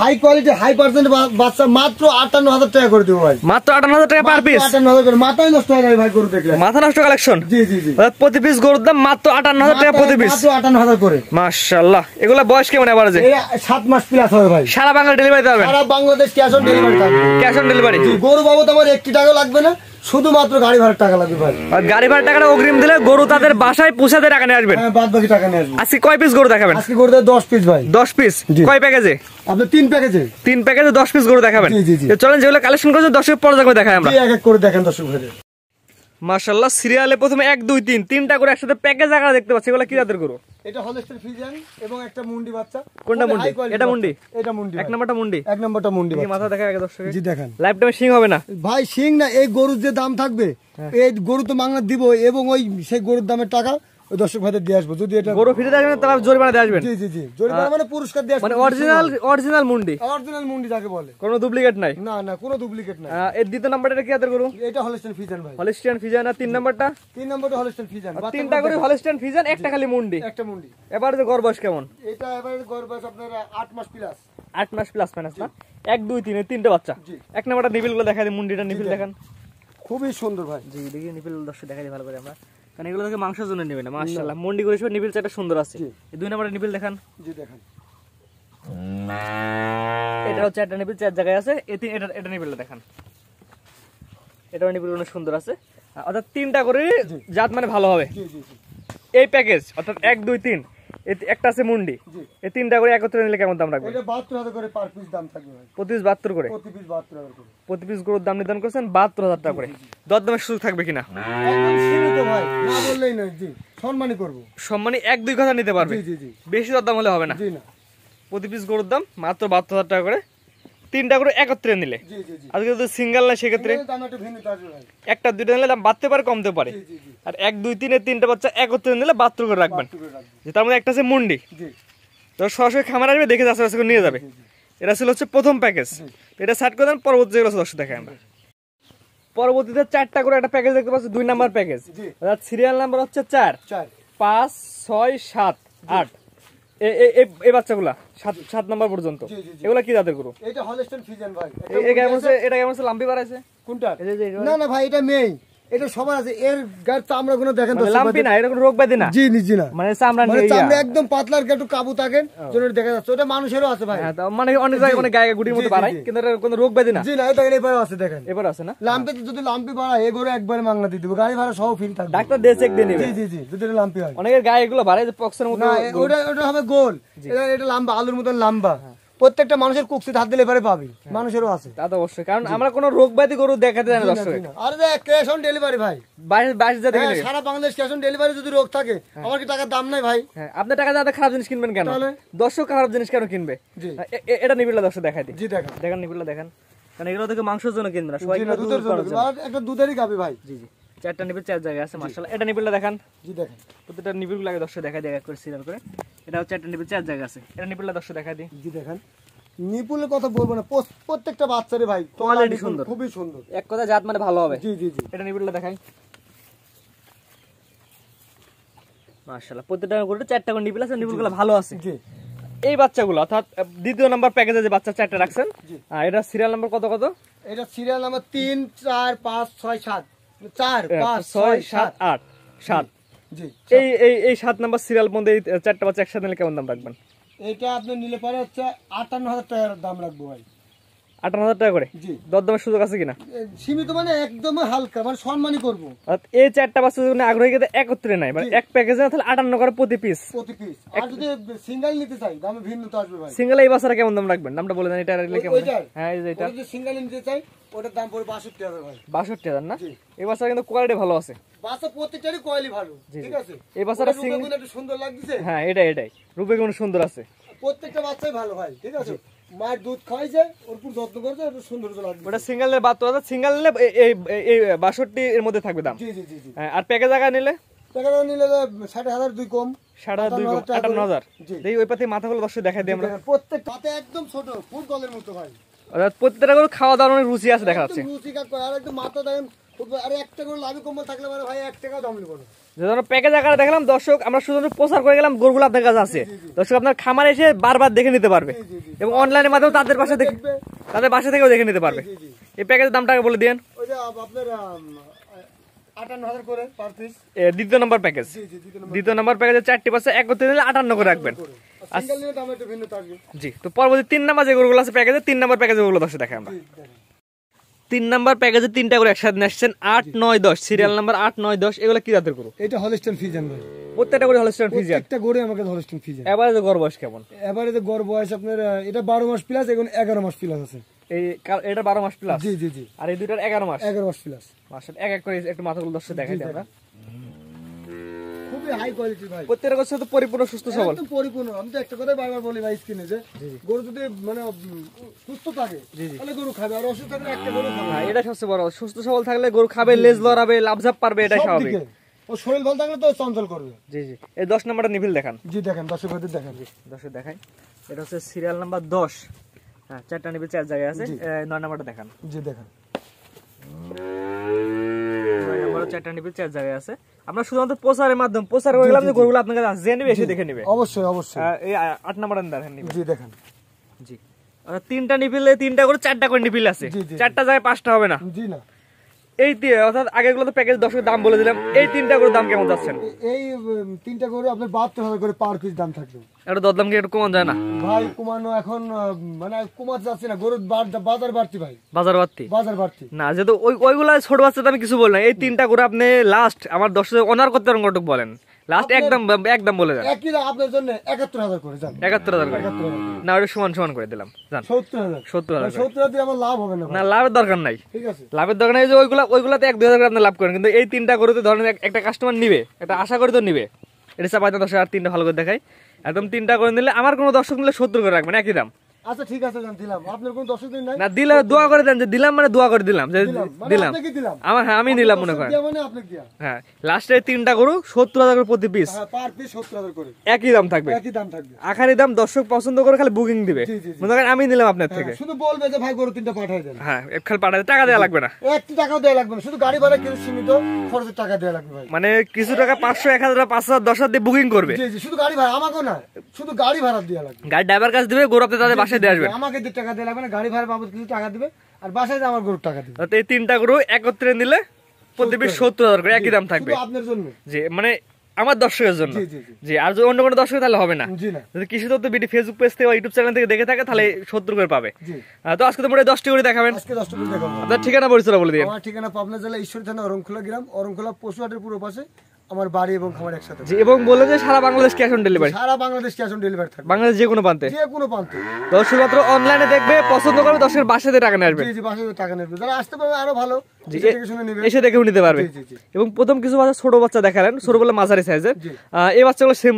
High quality high percent বাচ্চা মাত্র 58,000 টাকা করে দেবো ভাই। মাত্র 58,000 টাকা পার পিস। 58,000 করে মাথায় নষ্ট হয়ে যাবে ভাই গরু দেখলে। মাথা নষ্ট কালেকশন। জি জি জি। প্রতি পিস গরুর দাম মাত্র 58,000 টাকা প্রতি পিস। মাত্র 58,000 করে। মাশাআল্লাহ। এগুলা বয়স কেমন এভারেজে? এরা 7 মাস প্লাস হবে ভাই। সারা বাংলা ডেলিভারি দিবেন? সারা বাংলাদেশ ক্যাশ অন ডেলিভারি থাকবে। Cash on delivery. জি, গরু বাবদ আমার 1 টাকা লাগবে না, শুধুমাত্র গাড়ি ভাড়ার টাকা লাগবে ভাই। আর গাড়ি ভাড়ার টাকাটা অগ্রিম দিলে গরু তাদের বাসায় পৌঁছাতে টাকা নিয়ে আসবেন। হ্যাঁ, বাদ বাকি টাকা নিয়ে আসবেন। আজকে কয় পিস গরু দেখাবেন? আজকে গরু 10 পিস ভাই। 10 পিস। কয় প্যাকেজে? আপনি 3 প্যাকেজে। 3 প্যাকেজে 10 পিস গরু দেখাবেন। জি জি জি। চলেন যেগুলো কালেকশন করছে দর্শক পর্দা করে দেখাই আমরা। জি, এক এক করে দেখেন দর্শক ভাই। মাশাআল্লাহ। সিরিয়ালে প্রথমে 1 2 3 তিনটা করে একসাথে প্যাকেজ আকারে দেখতে পাচ্ছি। এগুলো কি জাতের গরু? এটা হলস্টাইন ফ্রিজিয়ান এবং একটা মুন্ডি বাচ্চা। কোনটা মুন্ডি? এটা মুন্ডি। এটা মুন্ডি। এক নাম্বারটা মুন্ডি। এক নাম্বারটা মুন্ডি। কি মাথা দেখা আগে দর্শক। জি দেখেন। লাইফ টাইমে সিং হবে না ভাই, সিং না, এই গরুর যে দাম থাকবে এই গরু তো মাংনা দিব এবং ওই সেই গরুর দামের টাকা ওই দর্শক ভাইদের দিয়ে আসবো। যদি এটা গরু ফিরে আসবেন তাহলে জরিমানা দিয়ে আসবেন। জি জি জি, জরিমানা মানে পুরস্কার দিয়ে আসবো। মানে অরিজিনাল মুন্ডি। অরিজিনাল মুন্ডি যাকে বলে। কোনো ডুপ্লিকেট নাই। না না, কোনো ডুপ্লিকেট নাই। এর দ্বিতীয় নাম্বারটা কি জাতের গরু? এটা হলস্টাইন ফ্রিজিয়ান ভাই। Holstein Friesian. আর 3 নাম্বারটা? 3 নম্বরটা হলস্টাইন ফ্রিজিয়ান। তিনটা করে হলিস্টিয়ান ফিজিয়ান, একটা খালি মুন্ডি। একটা মুন্ডি। এবারে যে গড় বয়স কেমন? এটা এবারে গড় বয়স আপনার 8 মাস প্লাস। 8 মাস প্লাস মাইনাস না? 1 2 3 এর তিনটা বাচ্চা। এক নাম্বারটা নিবিল গুলো দেখাই দিই। মুন্ডিটা নিবিল দেখান। খুবই সুন্দর ভাই। জি দেখি নিবিল দর্শক দেখাই দিই ভালো করে আমরা, কারণ এগুলো থেকে মাংসের জন্য নেবেন না। মাশাআল্লাহ মুন্ডি করে নিবিল চাটা সুন্দর আছে। এই 2 নাম্বারটা নিবিল দেখান। জি দেখেন। এটা হচ্ছে একটা নিবিল 4 জায়গায় আছে। এটা নিবিলটা দেখান। এটাও নিবিল অনেক সুন্দর আছে। অর্থাৎ 3টা করে জাত মানে ভালো হবে। জি জি জি। এই প্যাকেজ অর্থাৎ 1 2 3 একটা আছে মুন্ডি। এই 3টা করে একত্রে নিলে কেমন দাম রাখবেন? এটা 72,000 করে পার পিস দাম থাকবে ভাই। প্রতি পিস 72 করে। প্রতি পিস 72,000 করে। প্রতি পিস গরুর দাম নির্ধারণ করেছেন 72,000 টাকা করে। দরদামের সুযোগ থাকবে কিনা? একদম সীমিত ভাই, না বললেই নয়। জি, সম্মানই করব। সম্মানী 1 2 কথা নিতে পারবে। জি জি জি। বেশি দরদাম হলে হবে না। জি না। প্রতি পিস গরুর দাম মাত্র 72,000 টাকা করে। 3টা করে একত্রে নিলে। জি জি জি। আজকে যদি সিঙ্গেল না সেক্ষেত্রে দাম একটু ভিন্ন আসবে ভাই। একটা দুইটা নিলে দাম বাড়তে পারে কমতে পারে। জি জি জি। আর 1 2 3 এর 3টা বাচ্চা একত্রে নিলে 72 করে রাখবেন। যে তার মধ্যে একটা আছে মুন্ডি। জি। তো সরাসরি খামার আসবে দেখে যাচ্ছে করে নিয়ে যাবে। এটা ছিল হচ্ছে প্রথম প্যাকেজ। এটা সেট করে দেন। পরবর্তী যেগুলো দর্শক দেখাই আমরা। পরবর্তীতে 4টা করে একটা প্যাকেজ দেখতে পাচ্ছি। 2 নাম্বার প্যাকেজ। অর্থাৎ সিরিয়াল নাম্বার হচ্ছে 4 5 6 7 8। এই বাচ্চাগুলা 7 নাম্বার পর্যন্ত। এগুলা কি জাতের গরু? এটা হলস্টাইন ফ্রিজিয়ান ভাই। এটা কেমন আছে লাম্বি বাড়াইছে কোনটা? না না ভাই, এটা মেই। এটা সবার আছে। এর গায়ের চামড়া গুলো দেখেন তো। লাম্বি না, এটা কোনো রোগ ব্যাধি না। জি জি না, মানে চামড়া মানে চামড়া একদম পাতলা আর একটু কাবু থাকে, যেন দেখা যাচ্ছে। ওটা মানুষেরও আছে ভাই। হ্যাঁ, মানে অনেক জায়গায় অনেক গায়ে গুটির মতো বাড়ায়, কিন্তু এটা কোনো রোগ ব্যাধি না। জি না, এটা এবারে আছে দেখেন। এবার আছে না? লাম্পি যদি লাম্পি বাড়ায় এই গরু একবারে মাংনা দিয়ে দিব, গাড়ি ভাড়া সহ ফ্রি থাকবে। ডাক্তার দিয়ে চেক দিয়ে নেবে। জি জি জি, যদি এটা লাম্পি হয়। অনেকের গায়ে এগুলো বাড়ায় যে পক্সের মতো। না, ওটা হবে গোল। এটা লম্বা, আলুর মতন লম্বা। প্রত্যেকটা মানুষের কুকসিতে হাত দিলে এবারে পাবি। মানুষেরও আছে। তা তো অবশ্যই, কারণ আমরা কোনো রোগ ব্যাধি গরু দেখাতে জানি দর্শক। আরে দেখ, ক্যাশ অন ডেলিভারি ভাই। 22 জাতি কিনে সারা বাংলাদেশ ক্যাশ অন ডেলিভারি। যদি রোগ থাকে আমার কি টাকার দাম নাই ভাই? হ্যাঁ, আপনি টাকা দিয়ে খারাপ জিনিস কিনবেন কেন? দর্শক খারাপ জিনিস কেন কিনবে? এটা নিবিড়লা দর্শক দেখাই দিই। জি দেখেন। দেখেন নিবিড়লা দেখেন, কারণ এগুলো থেকে মাংসের জন্য কিনবে না, সবাই দুধের জন্য। একটা দুধেরই গাবি ভাই। জি জি। 4টা নিবিড় 4 জায়গায় আছে। মাশাআল্লাহ। এটা নিবিড়লা দেখান। জি দেখেন। প্রত্যেকটা নিবিড় লাগে দর্শক দেখাই দেয় এক করে সিরিয়াল করে। এটা হচ্ছে 4টা নিবিড় 4 জায়গা আছে। এটা নিবিড়লা দর্শক দেখাই দিই। জি দেখেন। নিপুলের কথা বলবো না, প্রত্যেকটা বাচ্চারে ভাই কোয়ালিটি সুন্দর, খুবই সুন্দর। এক কথা জাত মানে ভালো হবে। জি জি জি। এটা নিবিড়লা দেখাই। মাশাআল্লাহ। প্রত্যেকটা করে 4টা করে নিবিড় আছে। নিবিড়গুলো ভালো আছে। জি। এই বাচ্চাগুলো অর্থাৎ দ্বিতীয় নাম্বার প্যাকেজে যে বাচ্চা 4টা রাখছেন, এটা সিরিয়াল নাম্বার কত কত? এটা সিরিয়াল নাম্বার 3 4 5 6 7 4 5 6 7 8 7। জি। এই 7 নাম্বার সিরিয়াল মধ্যে এই 4টা বাচ্চা একসাথে নিলে কেমন দাম রাখবেন? এটা আপনি নিলে পারে হচ্ছে 58,000 টাকার দাম রাখবো ভাই। 58,000 টাকা করে। জি। দরদামের সুযোগ আছে কিনা? সীমিত, মানে একদম হালকা, মানে সম্মানই করবো। এই 4টা বাচ্চা যদি আগ্রহী কেটে একত্রে নাই, মানে এক প্যাকেজে না, তাহলে 58 করে প্রতি পিস। প্রতি পিস। আর যদি সিঙ্গেল নিতে চাই দামে ভিন্ন তো আসবে ভাই। সিঙ্গেল এই বাচ্চাটা কেমন দাম রাখবেন? দামটা বলে দেন। এটা নিলে কেমন? হ্যাঁ, এই যে এটা যদি সিঙ্গেল নিতে চাই ওটার দাম পড়বে 62,000 ভাই। 62,000 না? এই বাচ্চা কিন্তু কোয়ালিটি ভালো আছে। বাচ্চা প্রত্যেকটারই কোয়ালিটি ভালো। ঠিক আছে। এই বাচ্চাটা সিঙ্গেল একটু সুন্দর লাগছে। হ্যাঁ, এটাই রূপে গুণ সুন্দর আছে। প্রত্যেকটা বাচ্চাই ভালো ভাই। ঠিক আছে। মায়ের দুধ খাইছে, ওর পুরো যত্ন করছে, একটু সুন্দর লাগবে। ওটা সিঙ্গেলের 72,000। সিঙ্গেল নিলে এই 62 এর মধ্যে থাকবে দাম। জি জি জি জি। আর প্যাকেজ জায়গা নিলে? প্যাকেজ নিলে 60,000 দুই কম। 60,000 কম 58,000। এই ওই পাতে মাথাগুলো দর্শক দেখাই দিই আমরা। প্রত্যেক পাতে একদম ছোট, ফুল কলের মতো ভাই। অর্থাৎ প্রত্যেকটা করে খাওয়া দাওয়ার অনেক রুচি আছে দেখা যাচ্ছে। রুচি কাট করে। আর একদম মাথা দেখেন আরে একটা গরু লাভে কম থাকলে মানে ভাই 1 টাকাও দাম নিব না। যে ধরনের প্যাকেজ আকারে দেখলাম দর্শক, আমরা শুধু প্রচার করে গেলাম, গরুগুলো আপনার কাছে আছে। দর্শক আপনার খামারে এসে বারবার দেখে নিতে পারবে এবং অনলাইনের মাধ্যমে তাদের বাসা থেকে, তাদের বাসা থেকেও দেখে নিতে পারবে। এই প্যাকেজের দামটা বলে দিন। ওই যে আপনার 58,000 করে পার পিস। দ্বিতীয় নম্বর প্যাকেজ, দ্বিতীয় নম্বর প্যাকেজে 4টি বাচ্চা একত্রে নিলে 58 করে রাখবেন। সিঙ্গেল নিলে দাম একটু ভিন্ন থাকবে। জি, তো পরবর্তী 3 নাম্বার যে গরুগুলো আছে প্যাকেজে, 3 নাম্বার প্যাকেজে ওগুলো দর্শক দেখাই আমরা। 3 নাম্বার প্যাকেজে 3টা করে একসাথে আসছেন, 8, 9, 10 সিরিয়াল নাম্বার 8, 9, 10। এগুলো কি জাতের গরু? এটা হলস্টাইন ফ্রিজিয়ান ভাই। প্রত্যেকটা করে হলস্টাইন ফ্রিজিয়ান। একটা গরু আমাকে হলস্টাইন ফ্রিজিয়ান। এভারেজ গড় বয়স কেমন? এভারেজ গড় বয়স আপনার এটা 12 মাস প্লাস, এখন 11 মাস প্লাস আছে। এই এটা 12 মাস প্লাস। জি জি জি। আর এই দুইটার 11 মাস। 11 মাস প্লাস। মাশাআল্লাহ, এক এক করে একটু মাথাগুলো দর্শক দেখাই দিই আমরা। খুবই হাই কোয়ালিটি ভাই। প্রত্যেকটা গরু তো পরিপূর্ণ সুস্থ সবল। একদম পরিপূর্ণ। আমি তো একটা কথাই বারবার বলি ভাই স্ক্রিনে যে গরু যদি মানে সুস্থ থাকে তাহলে গরু খাবে, আর অসুস্থ থাকলে একটা গরু খাবে না। এটা সবচেয়ে বড়। সুস্থ সবল থাকলে গরু খাবে, লেজ লড়াবে, লাভঝাপ পারবে, এটা স্বাভাবিক। ও শরীর ভালো থাকলে তো চঞ্চল করবে। জি জি। এই 10 নাম্বারটা নিভিল দেখান। জি দেখেন দর্শকদের দেখেন। দর্শক দেখাই। এটা হচ্ছে সিরিয়াল নাম্বার 10। হ্যাঁ, 4টা নিভিল 4 জায়গায় আছে। 9 নাম্বারটা দেখান। জি দেখেন। 9 নাম্বারও 4টা নিভিল 4 জায়গায় আছে। আমরা শুধুমাত্র প্রচারের মাধ্যমে প্রচার করে গেলাম যে গরুগুলো আপনার কাছে আছে, জেনে এসে দেখে নেবে। অবশ্যই অবশ্যই। এই 8 নাম্বারটা দেখেন নিভিল। জি দেখেন। জি। 3টা নিভিলে 3টা করে 4টা করে নিভিল আছে। 4টা জায়গায় 5টা হবে না। জি না। এই অর্থাৎ আগেগুলো তো প্যাকেজ 10 দাম বলে দিলাম। এই 3টা করে দাম কেমন যাচ্ছেন? এই 3টা গরু আপনার 72,000 করে পার পিস দাম থাকবে। এটা দরদাম কি একটু কমান যায় না? ভাই কমানো এখন মানে কমাতে যাচ্ছে না, গরুর বাজার বাড়তি ভাই। বাজার বাড়তি? বাজার বাড়তি না, যেহেতু ওইগুলা ছোট বাচ্চা আমি কিছু বললাম। এই 3টা করে আপনি লাস্ট আমার 10 অনার করতে পারেন কতটুকু বলেন? লাস্ট একদম বলে দেন। একই দাম আপনার জন্য 71,000 করে যান। 71,000 করে? 71,000 না, ওটা সমান করে দিলাম যান। 70,000 70,000 70,000 দিয়ে আমার লাভ হবে না ভাই। না, লাভের দরকার নাই। ঠিক আছে। লাভের দরকার নাই যে ওইগুলাতে 1-2,000 করে আপনি লাভ করেন, কিন্তু এই 3টা করে তো ধরেন একটা কাস্টমার নিবে, একটা আশা করে তো নিবে। এটা চাপাই না 10 আর 3টা ভালো করে দেখাই। একদম 3টা করে নিলে আমার কোনো দর্শক নিলে 70 করে রাখবেন, একই দাম। আচ্ছা ঠিক আছে জান, দিলাম। আপনার কোন দর্শক দিন নাই? না, দিলে দোয়া করে দেন যে দিলাম, মানে দোয়া করে দিলাম যে দিলাম। আপনাকে দিলাম আমার, হ্যাঁ আমি নিলাম মনে করেন। মানে আপনি কি? হ্যাঁ, লাস্টে 3টা গরু 70,000 করে প্রতি পিস। হ্যাঁ, পার পিস 70,000 করে একই দাম থাকবে। একই দাম থাকবে। আখারি দাম দর্শক পছন্দ করে খালি বুকিং দিবে। জি, জি, জি। মনে করেন আমি নিলাম আপনার থেকে। শুধু বলবে যে ভাই গরু 3টা পাঠিয়ে দেন। হ্যাঁ, খালি পাঠাতে টাকা দেওয়া লাগবে না। 1 টাকাও দেয়া লাগবে না, শুধু গাড়ি ভাড়া কিছু সীমিত খরচের টাকা দেয়া লাগবে ভাই। মানে কিছু টাকা 500, 1000, 5,000, 10,000 দিয়ে বুকিং করবে। জি জি, শুধু গাড়ি ভাড়া, আমাকেও না, শুধু গাড়ি ভাড়া দেয়া লাগবে। গাড়ি ড্রাইভার কাছে দিবে, গরু আপনি তাদের বাসায় দিয়ে আসবেন। আমাকে টাকা দেয়া লাগবে না, গাড়ি ভাড়া বাবদ কিছু টাকা দিবে আর বাসায় যে আমার গরুর টাকা দিবে। তো এই 3টা গরু একত্রে নিলে প্রতি পিস 70,000 করে, একই দাম থাকবে। শুধু আপনার জন্য। জি, মানে আমার দর্শকের জন্য। জি, জি, জি। জি, আর যদি অন্য কোনো দর্শক তাহলে হবে না। জি না। যদি কৃষি তথ্য বিডি ফেসবুক পেজ থেকে বা ইউটিউব চ্যানেল থেকে দেখে থাকে তাহলে 70 করে পাবে। জি। তো আজকে তো মোটামুটি 10টি করে দেখাবেন। আজকে 10টা করে দেখাবো। আপনার ঠিকানা পরিচয় বলে দিন। আমার ঠিকানা পাবনা জেলা ঈশ্বরদী থানা অরংখোলা গ্রাম, অরংখোলা পশুহাটের পুরো পাশে আমার বাড়ি এবং খামার একসাথে। জি, এবং বলে যে সারা বাংলাদেশ ক্যাশ অন ডেলিভারি। সারা বাংলাদেশ ক্যাশ অন ডেলিভারি থাকবে। বাংলাদেশ যে কোনো প্রান্তে। যে কোনো প্রান্তে। তো শুধুমাত্র অনলাইনে দেখবে, পছন্দ করবে, দর্শকের বাসাতে টাকা নিয়ে আসবে। জি জি, বাসায় টাকা নেবে। যারা আসতে পারবে আরো ভালো, জি, এসে দেখে শুনে নেবে। এসে দেখেও নিতে পারবে। জি, জি, জি। এবং প্রথম কিছু বাচ্চা ছোট বাচ্চা দেখালেন, ছোট বলে মাঝারি সাইজের। জি। এই বাচ্চাগুলো সেম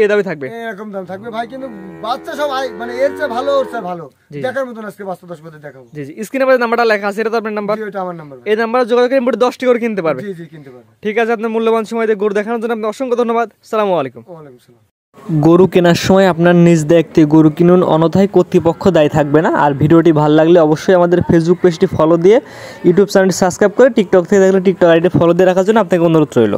এই দামে থাকবে। এরকম দাম থাকবে ভাই, কিন্তু বাচ্চা সব মানে এর চেয়ে ভালো, ওর চেয়ে ভালো দেখার মতন আজকে বাচ্চা 10 পথে দেখাবো। জি জি, স্ক্রিনে পাশে নাম্বারটা লেখা আছে, এটা তো আপনার নাম্বার। জি, এটা আমার নাম্বার। এই নাম্বারে যোগাযোগ করে মোট 10টি করে কিনতে পারবে। জি জি, কিনতে পারবে। ঠিক আছে, আপনার মূল্যবান সময় দিয়ে গরু দেখানোর জন্য আপনাকে অসংখ্য ধন্যবাদ। আসসালামু আলাইকুম। ওয়ালাইকুম আসসালাম। গরু কেনার সময় আপনার নিজ দায়িত্বে গরু কিনুন, অন্যথায় কর্তৃপক্ষ দায়ী থাকবে না। আর ভিডিওটি ভালো লাগলে অবশ্যই আমাদের ফেসবুক পেজটি ফলো দিয়ে, ইউটিউব চ্যানেলটি সাবস্ক্রাইব করে, টিকটক থেকে দেখলে টিকটক আইডি ফলো দিয়ে রাখার জন্য আপনাকে অনুরোধ রইল।